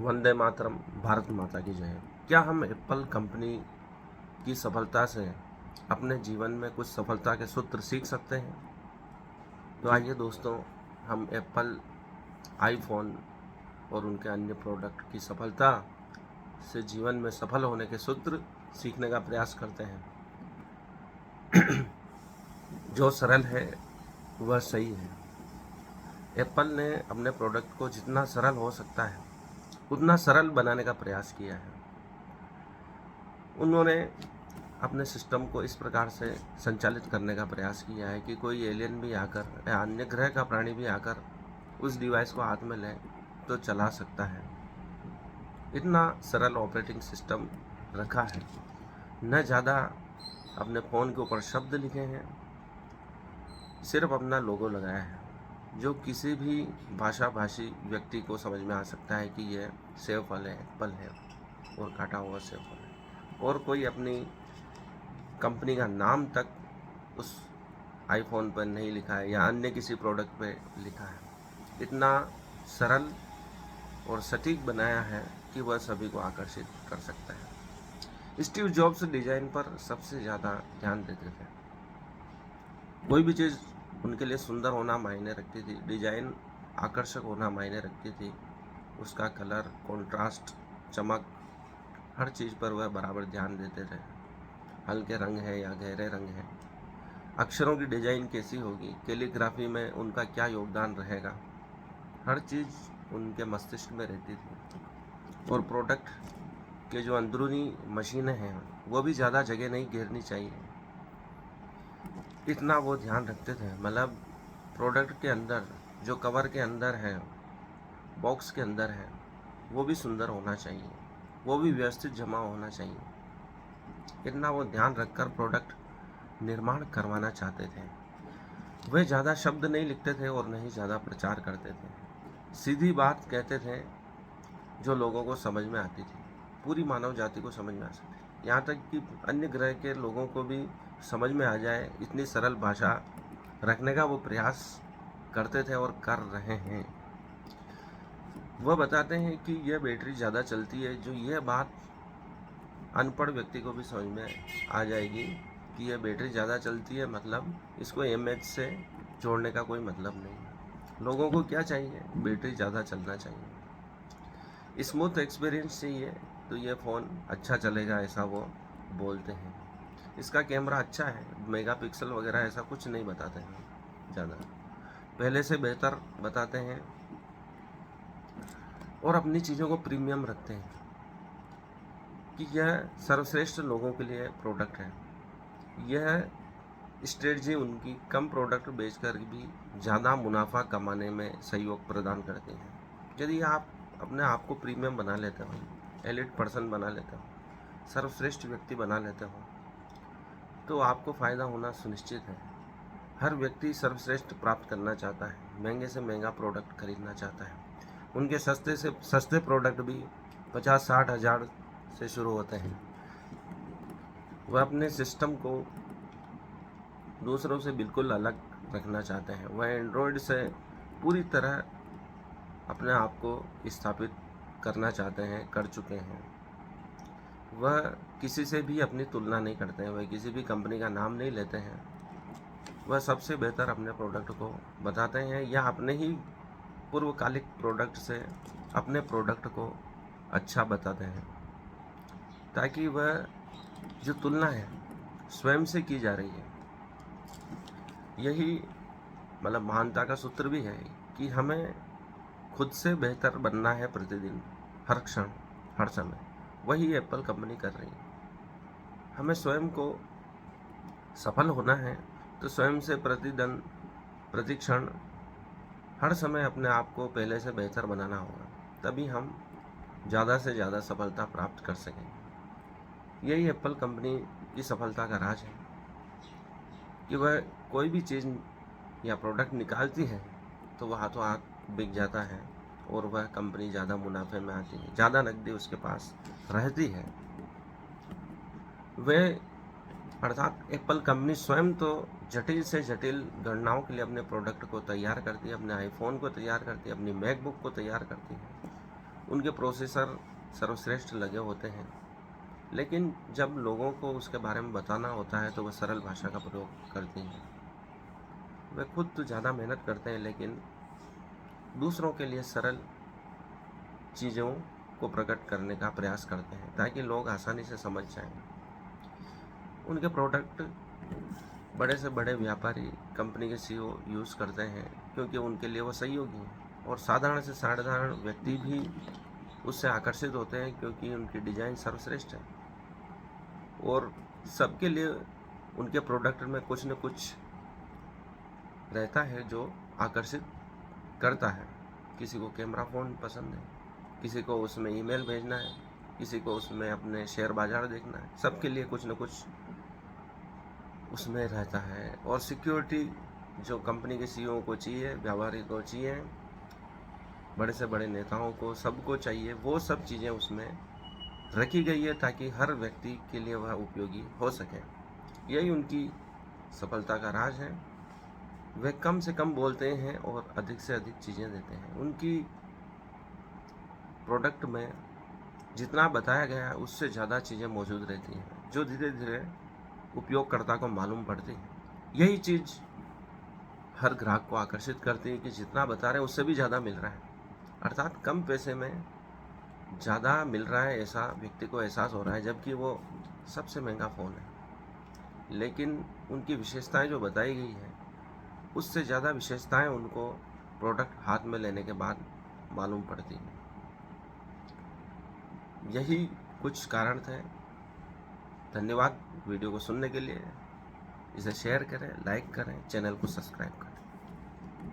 वंदे मातरम, भारत माता की जय। क्या हम एप्पल कंपनी की सफलता से अपने जीवन में कुछ सफलता के सूत्र सीख सकते हैं? तो आइए दोस्तों, हम एप्पल आईफोन और उनके अन्य प्रोडक्ट की सफलता से जीवन में सफल होने के सूत्र सीखने का प्रयास करते हैं। जो सरल है वह सही है। एप्पल ने अपने प्रोडक्ट को जितना सरल हो सकता है उतना सरल बनाने का प्रयास किया है। उन्होंने अपने सिस्टम को इस प्रकार से संचालित करने का प्रयास किया है कि कोई एलियन भी आकर या अन्य ग्रह का प्राणी भी आकर उस डिवाइस को हाथ में ले तो चला सकता है। इतना सरल ऑपरेटिंग सिस्टम रखा है। न ज़्यादा अपने फ़ोन के ऊपर शब्द लिखे हैं, सिर्फ अपना लोगो लगाया है जो किसी भी भाषी व्यक्ति को समझ में आ सकता है कि यह सेब फल है, एप्पल है और काटा हुआ सेब फल है। और कोई अपनी कंपनी का नाम तक उस आईफोन पर नहीं लिखा है या अन्य किसी प्रोडक्ट पे लिखा है। इतना सरल और सटीक बनाया है कि वह सभी को आकर्षित कर सकता है। स्टीव जॉब्स डिज़ाइन पर सबसे ज़्यादा ध्यान देते थे। कोई भी चीज़ उनके लिए सुंदर होना मायने रखती थी, डिज़ाइन आकर्षक होना मायने रखती थी। उसका कलर, कॉन्ट्रास्ट, चमक, हर चीज़ पर वह बराबर ध्यान देते थे। हल्के रंग है या गहरे रंग है, अक्षरों की डिज़ाइन कैसी होगी, कैलीग्राफी में उनका क्या योगदान रहेगा, हर चीज़ उनके मस्तिष्क में रहती थी। और प्रोडक्ट के जो अंदरूनी मशीनें हैं वो भी ज़्यादा जगह नहीं घेरनी चाहिए, इतना वो ध्यान रखते थे। मतलब प्रोडक्ट के अंदर जो कवर के अंदर है, बॉक्स के अंदर है, वो भी सुंदर होना चाहिए, वो भी व्यवस्थित जमा होना चाहिए। इतना वो ध्यान रखकर प्रोडक्ट निर्माण करवाना चाहते थे। वे ज़्यादा शब्द नहीं लिखते थे और नहीं ज़्यादा प्रचार करते थे। सीधी बात कहते थे जो लोगों को समझ में आती थी, पूरी मानव जाति को समझ में आ सकती, यहाँ तक कि अन्य ग्रह के लोगों को भी समझ में आ जाए, इतनी सरल भाषा रखने का वो प्रयास करते थे और कर रहे हैं। वह बताते हैं कि यह बैटरी ज़्यादा चलती है, जो यह बात अनपढ़ व्यक्ति को भी समझ में आ जाएगी कि यह बैटरी ज़्यादा चलती है, मतलब इसको एमएच से जोड़ने का कोई मतलब नहीं। लोगों को क्या चाहिए? बैटरी ज़्यादा चलना चाहिए, स्मूथ एक्सपीरियंस चाहिए, तो ये फ़ोन अच्छा चलेगा ऐसा वो बोलते हैं। इसका कैमरा अच्छा है, मेगापिक्सल वगैरह ऐसा कुछ नहीं बताते हैं ज़्यादा, पहले से बेहतर बताते हैं और अपनी चीज़ों को प्रीमियम रखते हैं कि यह सर्वश्रेष्ठ लोगों के लिए प्रोडक्ट है। यह स्ट्रेटजी उनकी कम प्रोडक्ट बेचकर भी ज़्यादा मुनाफा कमाने में सहयोग प्रदान करती है। यदि आप अपने आप को प्रीमियम बना लेते हो, एलिट पर्सन बना लेते हो, सर्वश्रेष्ठ व्यक्ति बना लेते हो, तो आपको फ़ायदा होना सुनिश्चित है। हर व्यक्ति सर्वश्रेष्ठ प्राप्त करना चाहता है, महंगे से महंगा प्रोडक्ट खरीदना चाहता है। उनके सस्ते से सस्ते प्रोडक्ट भी 50-60 हज़ार से शुरू होते हैं। वह अपने सिस्टम को दूसरों से बिल्कुल अलग रखना चाहते हैं। वह एंड्रॉयड से पूरी तरह अपने आप को स्थापित करना चाहते हैं, कर चुके हैं। वह किसी से भी अपनी तुलना नहीं करते हैं, वह किसी भी कंपनी का नाम नहीं लेते हैं। वह सबसे बेहतर अपने प्रोडक्ट को बताते हैं या अपने ही पूर्वकालिक प्रोडक्ट से अपने प्रोडक्ट को अच्छा बताते हैं, ताकि वह जो तुलना है स्वयं से की जा रही है। यही मतलब महानता का सूत्र भी है कि हमें खुद से बेहतर बनना है प्रतिदिन, हर क्षण, हर समय। वही एप्पल कंपनी कर रही है। हमें स्वयं को सफल होना है तो स्वयं से प्रतिदिन, प्रतिक्षण, हर समय अपने आप को पहले से बेहतर बनाना होगा, तभी हम ज़्यादा से ज़्यादा सफलता प्राप्त कर सकेंगे। यही एप्पल कंपनी की सफलता का राज है कि वह कोई भी चीज़ या प्रोडक्ट निकालती है तो वह हाथों हाथ बिक जाता है और वह कंपनी ज़्यादा मुनाफे में आती है, ज़्यादा नकदी उसके पास रहती है। वे अर्थात एप्पल कंपनी स्वयं तो जटिल से जटिल गणनाओं के लिए अपने प्रोडक्ट को तैयार करती है, अपने आईफोन को तैयार करती है, अपनी मैकबुक को तैयार करती है, उनके प्रोसेसर सर्वश्रेष्ठ लगे होते हैं, लेकिन जब लोगों को उसके बारे में बताना होता है तो वह सरल भाषा का प्रयोग करती हैं। वे खुद तो ज़्यादा मेहनत करते हैं, लेकिन दूसरों के लिए सरल चीज़ों को प्रकट करने का प्रयास करते हैं ताकि लोग आसानी से समझ जाएं। उनके प्रोडक्ट बड़े से बड़े व्यापारी कंपनी के सीईओ यूज़ करते हैं क्योंकि उनके लिए वो सहयोगी हैं, और साधारण से साधारण व्यक्ति भी उससे आकर्षित होते हैं क्योंकि उनकी डिज़ाइन सर्वश्रेष्ठ है, और सबके लिए उनके प्रोडक्ट में कुछ न कुछ रहता है जो आकर्षित करता है। किसी को कैमरा फ़ोन पसंद है, किसी को उसमें ईमेल भेजना है, किसी को उसमें अपने शेयर बाज़ार देखना है, सबके लिए कुछ न कुछ उसमें रहता है। और सिक्योरिटी जो कंपनी के सीईओ को चाहिए, व्यापारी को चाहिए, बड़े से बड़े नेताओं को, सबको चाहिए, वो सब चीज़ें उसमें रखी गई है ताकि हर व्यक्ति के लिए वह उपयोगी हो सके। यही उनकी सफलता का राज है। वे कम से कम बोलते हैं और अधिक से अधिक चीज़ें देते हैं। उनकी प्रोडक्ट में जितना बताया गया है उससे ज़्यादा चीज़ें मौजूद रहती हैं जो धीरे धीरे उपयोगकर्ता को मालूम पड़ती हैं। यही चीज़ हर ग्राहक को आकर्षित करती है कि जितना बता रहे हैं उससे भी ज़्यादा मिल रहा है, अर्थात कम पैसे में ज़्यादा मिल रहा है, ऐसा व्यक्ति को एहसास हो रहा है, जबकि वो सबसे महंगा फ़ोन है। लेकिन उनकी विशेषताएं जो बताई गई है उससे ज़्यादा विशेषताएं उनको प्रोडक्ट हाथ में लेने के बाद मालूम पड़ती हैं। यही कुछ कारण थे। धन्यवाद वीडियो को सुनने के लिए। इसे शेयर करें, लाइक करें, चैनल को सब्सक्राइब करें।